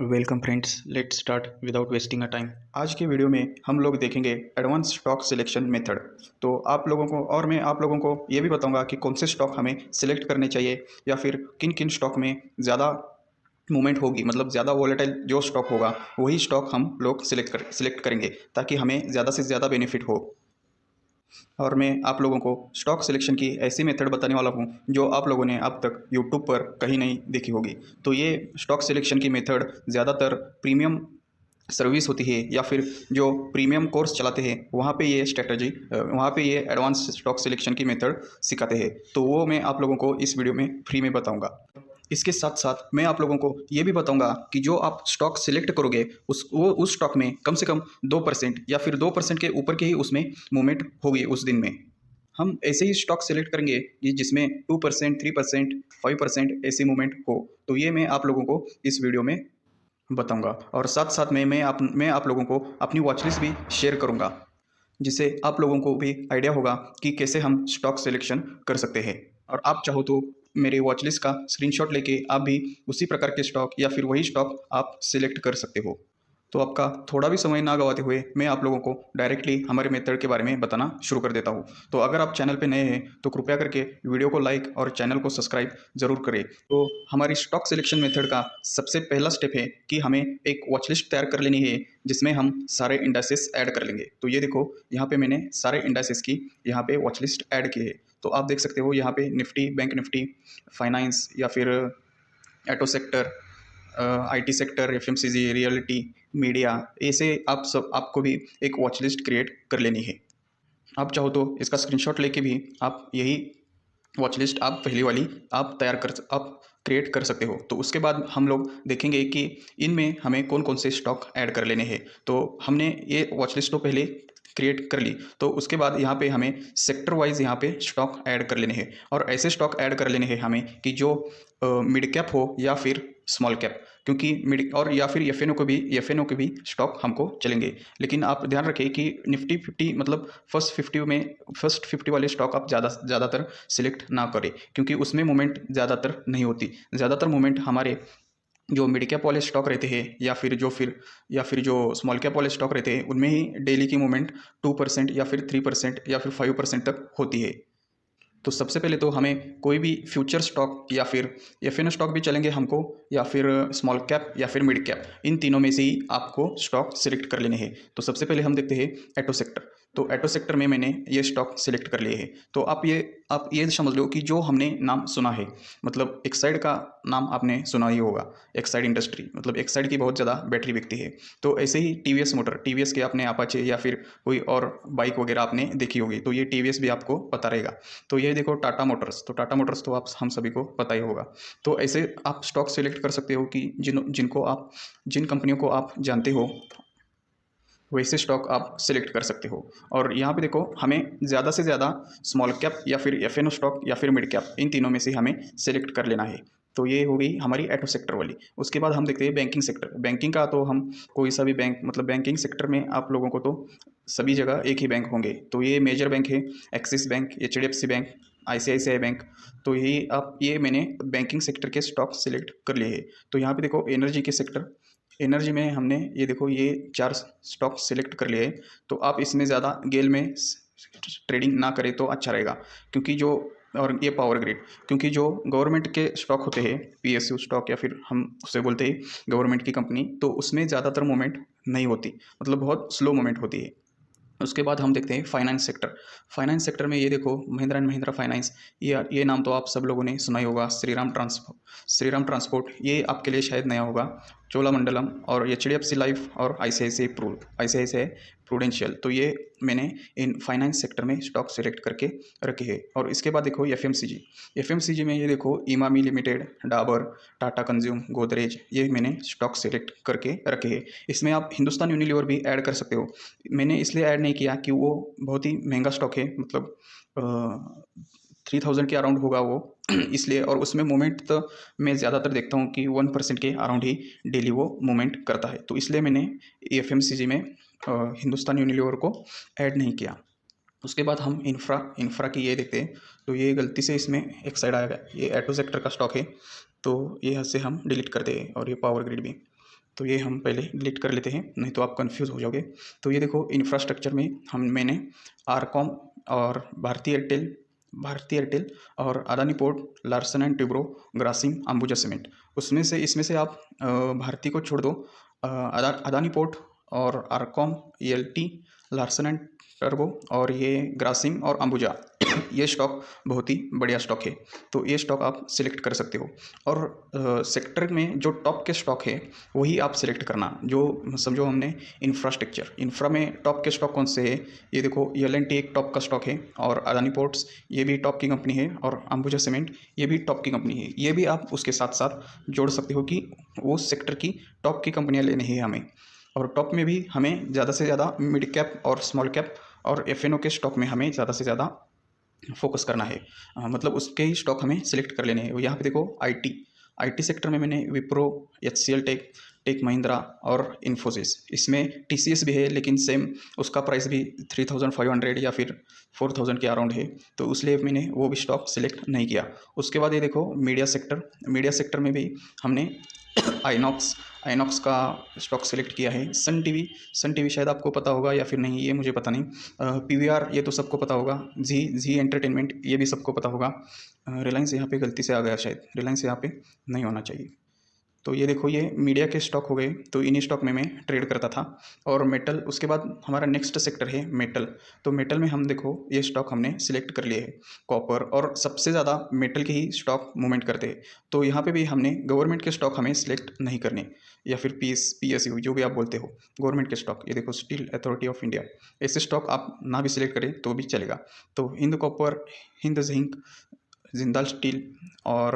Welcome friends, let's start without wasting a time. आज के video में हम लोग देखेंगे एडवांस स्टॉक सिलेक्शन मेथड। तो आप लोगों को और मैं आप लोगों को ये भी बताऊंगा कि कौन से स्टॉक हमें सिलेक्ट करने चाहिए या फिर किन किन स्टॉक में ज़्यादा मूवमेंट होगी, मतलब ज़्यादा वॉलेटाइल जो स्टॉक होगा वही स्टॉक हम लोग सिलेक्ट करेंगे ताकि हमें ज़्यादा से ज़्यादा बेनिफिट हो। और मैं आप लोगों को स्टॉक सिलेक्शन की ऐसी मेथड बताने वाला हूँ जो आप लोगों ने अब तक यूट्यूब पर कहीं नहीं देखी होगी। तो ये स्टॉक सिलेक्शन की मेथड ज़्यादातर प्रीमियम सर्विस होती है या फिर जो प्रीमियम कोर्स चलाते हैं वहाँ पे ये स्ट्रेटजी वहाँ पे ये एडवांस स्टॉक सिलेक्शन की मेथड सिखाते हैं। तो वो मैं आप लोगों को इस वीडियो में फ्री में बताऊँगा। इसके साथ साथ मैं आप लोगों को ये भी बताऊंगा कि जो आप स्टॉक सिलेक्ट करोगे उस स्टॉक में कम से कम 2% या फिर 2% के ऊपर के ही उसमें मूवमेंट होगी उस दिन में। हम ऐसे ही स्टॉक सिलेक्ट करेंगे कि जिसमें 2%, 3%, 5% ऐसी मूवमेंट हो। तो ये मैं आप लोगों को इस वीडियो में बताऊंगा और साथ साथ में मैं आप लोगों को अपनी वॉच लिस्ट भी शेयर करूंगा, जिससे आप लोगों को भी आइडिया होगा कि कैसे हम स्टॉक सिलेक्शन कर सकते हैं। और आप चाहो तो मेरे वॉच लिस्ट का स्क्रीनशॉट लेके आप भी उसी प्रकार के स्टॉक या फिर वही स्टॉक आप सिलेक्ट कर सकते हो। तो आपका थोड़ा भी समय ना गवाते हुए मैं आप लोगों को डायरेक्टली हमारे मेथड के बारे में बताना शुरू कर देता हूँ। तो अगर आप चैनल पे नए हैं तो कृपया करके वीडियो को लाइक और चैनल को सब्सक्राइब जरूर करें। तो हमारी स्टॉक सिलेक्शन मेथड का सबसे पहला स्टेप है कि हमें एक वॉच लिस्ट तैयार कर लेनी है जिसमें हम सारे इंडाइसेस ऐड कर लेंगे। तो ये देखो, यहाँ पे मैंने सारे इंडाइसेस की यहाँ पे वॉच लिस्ट ऐड की है। तो आप देख सकते हो यहाँ पे निफ्टी, बैंक निफ्टी, फाइनेंस या फिर auto sector, IT sector, FMCG, reality, media, ऐसे आप सब आपको भी एक वॉच लिस्ट क्रिएट कर लेनी है। आप चाहो तो इसका स्क्रीनशॉट लेके भी आप यही वॉच लिस्ट आप पहली वाली आप क्रिएट कर सकते हो। तो उसके बाद हम लोग देखेंगे कि इनमें हमें कौन कौन से स्टॉक ऐड कर लेने हैं। तो हमने ये वॉच लिस्ट तो पहले क्रिएट कर ली, तो उसके बाद यहाँ पे हमें सेक्टर वाइज यहाँ पे स्टॉक ऐड कर लेने हैं और ऐसे स्टॉक ऐड कर लेने हैं हमें कि जो मिड कैप हो या फिर स्मॉल कैप, क्योंकि मिड और या फिर एफ एन ओ के भी स्टॉक हमको चलेंगे। लेकिन आप ध्यान रखें कि निफ्टी 50 मतलब फर्स्ट 50 वाले स्टॉक आप ज़्यादातर सिलेक्ट ना करें, क्योंकि उसमें मूवमेंट ज़्यादातर नहीं होती। ज़्यादातर मूवमेंट हमारे जो मिड कैप वाले स्टॉक रहते हैं या फिर जो स्मॉल कैप वाले स्टॉक रहते हैं उनमें ही डेली की मूवमेंट 2% या फिर 3% या फिर 5% तक होती है। तो सबसे पहले तो हमें कोई भी फ्यूचर स्टॉक या फिर एफ स्टॉक भी चलेंगे हमको, या फिर स्मॉल कैप या फिर मिड कैप, इन तीनों में से ही आपको स्टॉक सिलेक्ट कर लेने हैं। तो सबसे पहले हम देखते हैं एटो सेक्टर। तो एटो सेक्टर में मैंने ये स्टॉक सिलेक्ट कर लिए हैं। तो आप ये समझ लो कि जो हमने नाम सुना है, मतलब एक्साइड का नाम आपने सुना ही होगा। एक्साइड इंडस्ट्री, मतलब एक्साइड की बहुत ज़्यादा बैटरी बिकती है। तो ऐसे ही टीवीएस मोटर, टीवीएस के आपने अपाचे या फिर कोई और बाइक वगैरह आपने देखी होगी, तो ये टीवीएस भी आपको पता रहेगा। तो ये देखो टाटा मोटर्स, तो टाटा मोटर्स तो आप हम सभी को पता ही होगा। तो ऐसे आप स्टॉक सिलेक्ट कर सकते हो कि जिन कंपनियों को आप जानते हो वैसे स्टॉक आप सिलेक्ट कर सकते हो। और यहाँ पे देखो, हमें ज़्यादा से ज़्यादा स्मॉल कैप या फिर एफ स्टॉक या फिर मिड कैप, इन तीनों में से हमें सिलेक्ट कर लेना है। तो ये हो गई हमारी एटो सेक्टर वाली। उसके बाद हम देखते हैं बैंकिंग सेक्टर। बैंकिंग का तो हम कोई सा भी बैंक, मतलब बैंकिंग सेक्टर में आप लोगों को तो सभी जगह एक ही बैंक होंगे। तो ये मेजर बैंक है, axis bank, HDFC bank, ICICI bank. तो ये मैंने बैंकिंग सेक्टर के स्टॉक सिलेक्ट कर लिए हैं। तो यहाँ पे देखो एनर्जी के सेक्टर, एनर्जी में हमने ये देखो ये 4 स्टॉक सिलेक्ट कर लिए। तो आप इसमें ज़्यादा गेल में ट्रेडिंग ना करें तो अच्छा रहेगा, क्योंकि जो और ये पावर ग्रिड, क्योंकि जो गवर्नमेंट के स्टॉक होते हैं, पीएसयू स्टॉक या फिर हम उसे बोलते हैं गवर्नमेंट की कंपनी, तो उसमें ज़्यादातर मूवमेंट नहीं होती, मतलब बहुत स्लो मूवमेंट होती है। उसके बाद हम देखते हैं फाइनेंस सेक्टर। फाइनेंस सेक्टर में ये देखो महिंद्रा एंड महिंद्रा फाइनेंस, ये नाम तो आप सब लोगों ने सुना ही होगा। श्रीराम ट्रांसपोर्ट ये आपके लिए शायद नया होगा। चोलामंडलम और एचडीएफसी लाइफ और आईसीआईसीआई प्रूडेंशियल। तो ये मैंने इन फाइनेंस सेक्टर में स्टॉक सिलेक्ट करके रखे हैं। और इसके बाद देखो एफएमसीजी में ये देखो इमामी लिमिटेड, डाबर, टाटा कंज्यूम, गोदरेज, ये मैंने स्टॉक सिलेक्ट करके रखे हैं। इसमें आप हिंदुस्तान यूनिलीवर भी ऐड कर सकते हो। मैंने इसलिए ऐड नहीं किया कि वो बहुत ही महंगा स्टॉक है, मतलब 3000 के अराउंड होगा वो इसलिए। और उसमें मूवमेंट तो मैं ज़्यादातर देखता हूँ कि 1% के अराउंड ही डेली वो मूवमेंट करता है। तो इसलिए मैंने एफएमसीजी में हिंदुस्तान यूनिलीवर को ऐड नहीं किया। उसके बाद हम इंफ्रा की ये देखते हैं। तो ये गलती से इसमें एक साइड आएगा, ये एटो सेक्टर का स्टॉक है, तो ये से हम डिलीट करते हैं। और ये पावर ग्रिड भी। तो ये हम पहले डिलीट कर लेते हैं, नहीं तो आप कंफ्यूज हो जाओगे। तो ये देखो इंफ्रास्ट्रक्चर में मैंने आरकॉम और भारती एयरटेल और Adani port, Larsen and Toubro, Grasim, Ambuja cement, इसमें से आप भारती को छोड़ दो। अदानी पोर्ट और RCom, ELT, Larsen and turbo और ये ग्रासिम और अंबुजा ये स्टॉक बहुत ही बढ़िया स्टॉक है, तो ये स्टॉक आप सिलेक्ट कर सकते हो। और सेक्टर में जो टॉप के स्टॉक है वही आप सिलेक्ट करना। जो समझो हमने इंफ्रा में टॉप के स्टॉक कौन से है, ये देखो L&T एक टॉप का स्टॉक है, और अदानी पोर्ट्स ये भी टॉप की कंपनी है, और अंबुजा सीमेंट ये भी टॉप की कंपनी है। ये भी आप उसके साथ साथ जोड़ सकते हो कि वो सेक्टर की टॉप की कंपनियाँ लेनी है हमें। और टॉप में भी हमें ज़्यादा से ज़्यादा मिड कैप और स्मॉल कैप और FNO के स्टॉक में हमें ज़्यादा से ज़्यादा फोकस करना है। मतलब उसके ही स्टॉक हमें सिलेक्ट कर लेने हैं। यहाँ पे देखो IT सेक्टर में मैंने विप्रो, HCL टेक महिंद्रा और इन्फोसिस, इसमें TCS भी है लेकिन सेम उसका प्राइस भी 3500 या फिर 4000 के अराउंड है, तो इसलिए मैंने वो भी स्टॉक सिलेक्ट नहीं किया। उसके बाद ये देखो मीडिया सेक्टर में भी हमने आइनॉक्स का स्टॉक सेलेक्ट किया है। सन टीवी शायद आपको पता होगा या फिर नहीं, ये मुझे पता नहीं। PVR ये तो सबको पता होगा। जी एंटरटेनमेंट ये भी सबको पता होगा। रिलायंस यहाँ पे गलती से आ गया, शायद रिलायंस यहाँ पे नहीं होना चाहिए। तो ये देखो ये मीडिया के स्टॉक हो गए, तो इन्हीं स्टॉक में मैं ट्रेड करता था। और मेटल, उसके बाद हमारा नेक्स्ट सेक्टर है मेटल। तो मेटल में हम देखो ये स्टॉक हमने सिलेक्ट कर लिए है, कॉपर, और सबसे ज़्यादा मेटल के ही स्टॉक मूवमेंट करते हैं। तो यहाँ पे भी हमने गवर्नमेंट के स्टॉक हमें सिलेक्ट नहीं करने, या फिर PSU जो भी आप बोलते हो, गवर्नमेंट के स्टॉक। ये देखो स्टील अथॉरिटी ऑफ इंडिया, ऐसे स्टॉक आप ना भी सिलेक्ट करें तो भी चलेगा। तो Hind copper, Hind zinc, Jindal steel और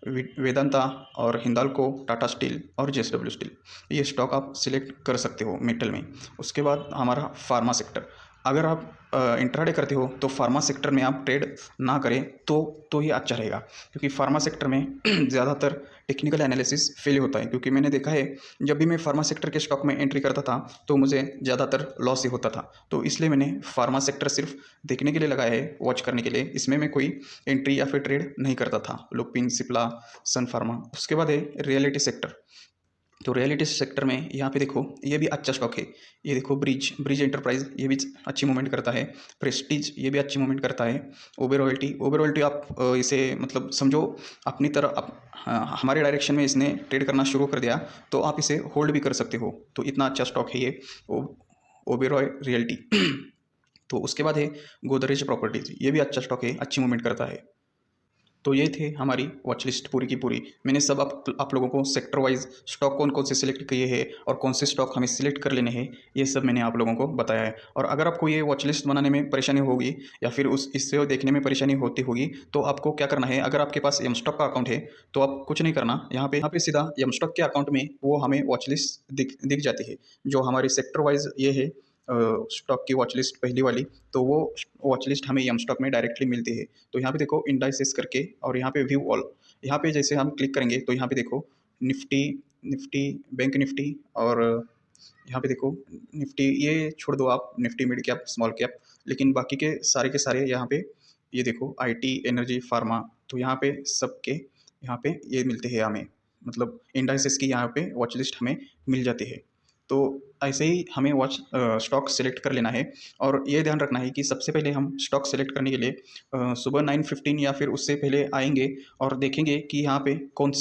वेदांता और हिंदाल्को, टाटा स्टील और JSW स्टील, ये स्टॉक आप सिलेक्ट कर सकते हो मेटल में। उसके बाद हमारा फार्मा सेक्टर। अगर आप इंट्राडे करते हो तो फार्मा सेक्टर में आप ट्रेड ना करें तो ये अच्छा रहेगा, क्योंकि फार्मा सेक्टर में ज़्यादातर टेक्निकल एनालिसिस फेल होता है। क्योंकि मैंने देखा है जब भी मैं फार्मा सेक्टर के स्टॉक में एंट्री करता था तो मुझे ज़्यादातर लॉस ही होता था। तो इसलिए मैंने फार्मा सेक्टर सिर्फ देखने के लिए लगाया है, वॉच करने के लिए। इसमें मैं कोई एंट्री या फिर ट्रेड नहीं करता था। लुपिन, सिप्ला, सन फार्मा। उसके बाद है रियलिटी सेक्टर। तो रियलिटी सेक्टर में यहाँ पे देखो ये भी अच्छा स्टॉक है। ये देखो ब्रिज एंटरप्राइज, ये भी अच्छी मूवमेंट करता है। प्रेस्टीज ये भी अच्छी मूवमेंट करता है। ओबेर ऑयल्टी आप इसे मतलब समझो अपनी तरह हमारे डायरेक्शन में इसने ट्रेड करना शुरू कर दिया तो आप इसे होल्ड भी कर सकते हो। तो इतना अच्छा स्टॉक है ये ओबेरॉय रियल्टी। तो उसके बाद है गोदरेज प्रॉपर्टीज, ये भी अच्छा स्टॉक है, अच्छी मूवमेंट करता है। तो ये थे हमारी वॉच लिस्ट पूरी की पूरी। मैंने सब आप लोगों को सेक्टर वाइज स्टॉक कौन कौन से सिलेक्ट किए हैं और कौन से स्टॉक हमें सिलेक्ट कर लेने हैं, ये सब मैंने आप लोगों को बताया है। और अगर आपको ये वॉच लिस्ट बनाने में परेशानी होगी या फिर इससे देखने में परेशानी होती होगी तो आपको क्या करना है, अगर आपके पास यमस्टॉक का अकाउंट है तो आप कुछ नहीं करना, यहाँ पे सीधा यमस्टॉक के अकाउंट में वो हमें वॉच लिस्ट दिख जाती है, जो हमारी सेक्टर वाइज ये है स्टॉक की वॉच लिस्ट पहली वाली। तो वो वॉच लिस्ट हमें यम स्टॉक में डायरेक्टली मिलती है। तो यहाँ पे देखो इंडाइसेस करके, और यहाँ पे व्यू ऑल, यहाँ पे जैसे हम क्लिक करेंगे तो यहाँ पे देखो निफ्टी, बैंक निफ्टी, और यहाँ पे देखो निफ्टी ये छोड़ दो आप, Nifty mid cap, small cap, लेकिन बाकी के सारे यहाँ पे ये देखो IT, एनर्जी, फार्मा। तो यहाँ पे सबके यहाँ पे ये मिलते हैं हमें, मतलब इंडाइसेस की यहाँ पे वॉच लिस्ट हमें मिल जाती है। तो ऐसे ही हमें स्टॉक सेलेक्ट कर लेना है। और ये ध्यान रखना है कि सबसे पहले हम स्टॉक सेलेक्ट करने के लिए सुबह 9:15 या फिर उससे पहले आएंगे और देखेंगे कि यहाँ पे कौन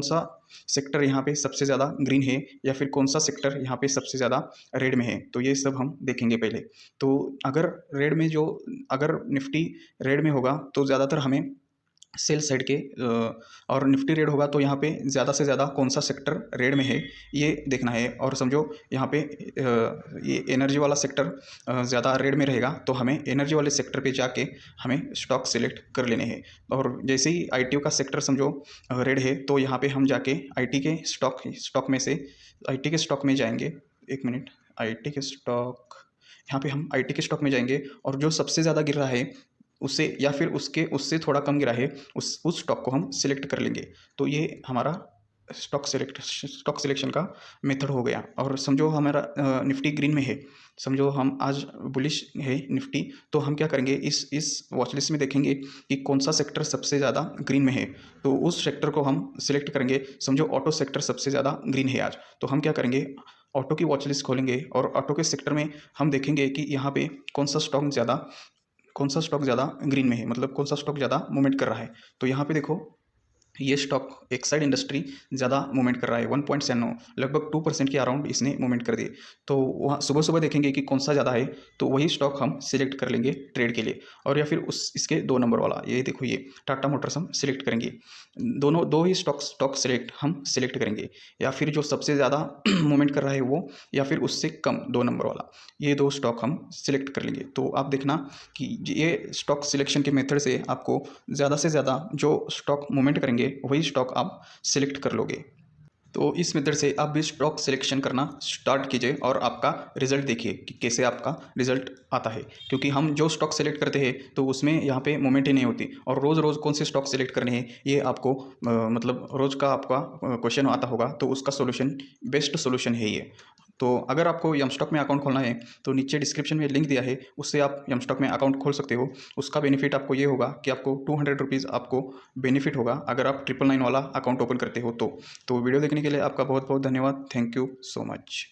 सा सेक्टर यहाँ पे सबसे ज़्यादा ग्रीन है या फिर कौन सा सेक्टर यहाँ पे सबसे ज़्यादा रेड में है। तो ये सब हम देखेंगे पहले। तो अगर निफ्टी रेड में होगा तो ज़्यादातर हमें सेल साइड के, और निफ्टी रेड होगा तो यहाँ पे ज़्यादा से ज़्यादा कौन सा सेक्टर रेड में है ये देखना है। और समझो यहाँ पे ये एनर्जी वाला सेक्टर ज़्यादा रेड में रहेगा तो हमें एनर्जी वाले सेक्टर पे जाके हमें स्टॉक सिलेक्ट कर लेने हैं। और जैसे ही ITO का सेक्टर समझो रेड है तो यहाँ पे हम जाके IT के स्टॉक में से IT के स्टॉक में जाएंगे। एक मिनट, IT के स्टॉक, यहाँ पे हम IT के स्टॉक में जाएंगे और जो सबसे ज़्यादा गिर रहा है उससे या फिर उससे थोड़ा कम गिरा है उस स्टॉक को हम सिलेक्ट कर लेंगे। तो ये हमारा स्टॉक सिलेक्शन का मेथड हो गया। और समझो हमारा निफ्टी ग्रीन में है, समझो हम आज बुलिश है निफ्टी, तो हम क्या करेंगे, इस वॉच लिस्ट में देखेंगे कि कौन सा सेक्टर सबसे ज़्यादा ग्रीन में है, तो उस सेक्टर को हम सिलेक्ट करेंगे। समझो ऑटो सेक्टर सबसे ज़्यादा ग्रीन है आज, तो हम क्या करेंगे, ऑटो की वॉच लिस्ट खोलेंगे और ऑटो के सेक्टर में हम देखेंगे कि यहाँ पे कौन सा स्टॉक ज़्यादा ग्रीन में है, मतलब कौन सा स्टॉक ज़्यादा मूवमेंट कर रहा है। तो यहाँ पे देखो, ये स्टॉक एक्साइड इंडस्ट्री ज़्यादा मूवमेंट कर रहा है, 1.79 लगभग 2% के अराउंड इसने मूवमेंट कर दिए। तो वहाँ सुबह सुबह देखेंगे कि कौन सा ज़्यादा है, तो वही स्टॉक हम सिलेक्ट कर लेंगे ट्रेड के लिए। और या फिर इसके 2 नंबर वाला, ये देखो ये टाटा मोटर्स हम सिलेक्ट करेंगे। दोनों दो ही स्टॉक सिलेक्ट हम सिलेक्ट करेंगे, या फिर जो सबसे ज़्यादा मूवमेंट कर रहा है वो, या फिर उससे कम 2 नंबर वाला, ये 2 स्टॉक हम सिलेक्ट कर लेंगे। तो आप देखना कि ये स्टॉक सिलेक्शन के मेथड से आपको ज़्यादा से ज़्यादा जो स्टॉक मूवमेंट करेंगे वही स्टॉक आप सिलेक्ट कर लोगे। तो इस मेथड से आप भी स्टॉक सिलेक्शन करना स्टार्ट कीजिए और आपका रिजल्ट देखिए कि कैसे आपका रिजल्ट आता है। क्योंकि हम जो स्टॉक सेलेक्ट करते हैं तो उसमें यहाँ पे मूवमेंट ही नहीं होती, और रोज़ रोज़ कौन से स्टॉक सेलेक्ट करने हैं ये आपको मतलब रोज़ का आपका क्वेश्चन आता होगा, तो उसका सोल्यूशन बेस्ट सोल्यूशन है ये। तो अगर आपको यमस्टॉक में अकाउंट खोलना है तो नीचे डिस्क्रिप्शन में लिंक दिया है, उससे आप यमस्टॉक में अकाउंट खोल सकते हो। उसका बेनिफिट आपको ये होगा कि आपको 200 रुपीज़ आपको बेनिफिट होगा अगर आप 999 वाला अकाउंट ओपन करते हो तो वीडियो देखने के लिए आपका बहुत बहुत धन्यवाद। Thank you so much.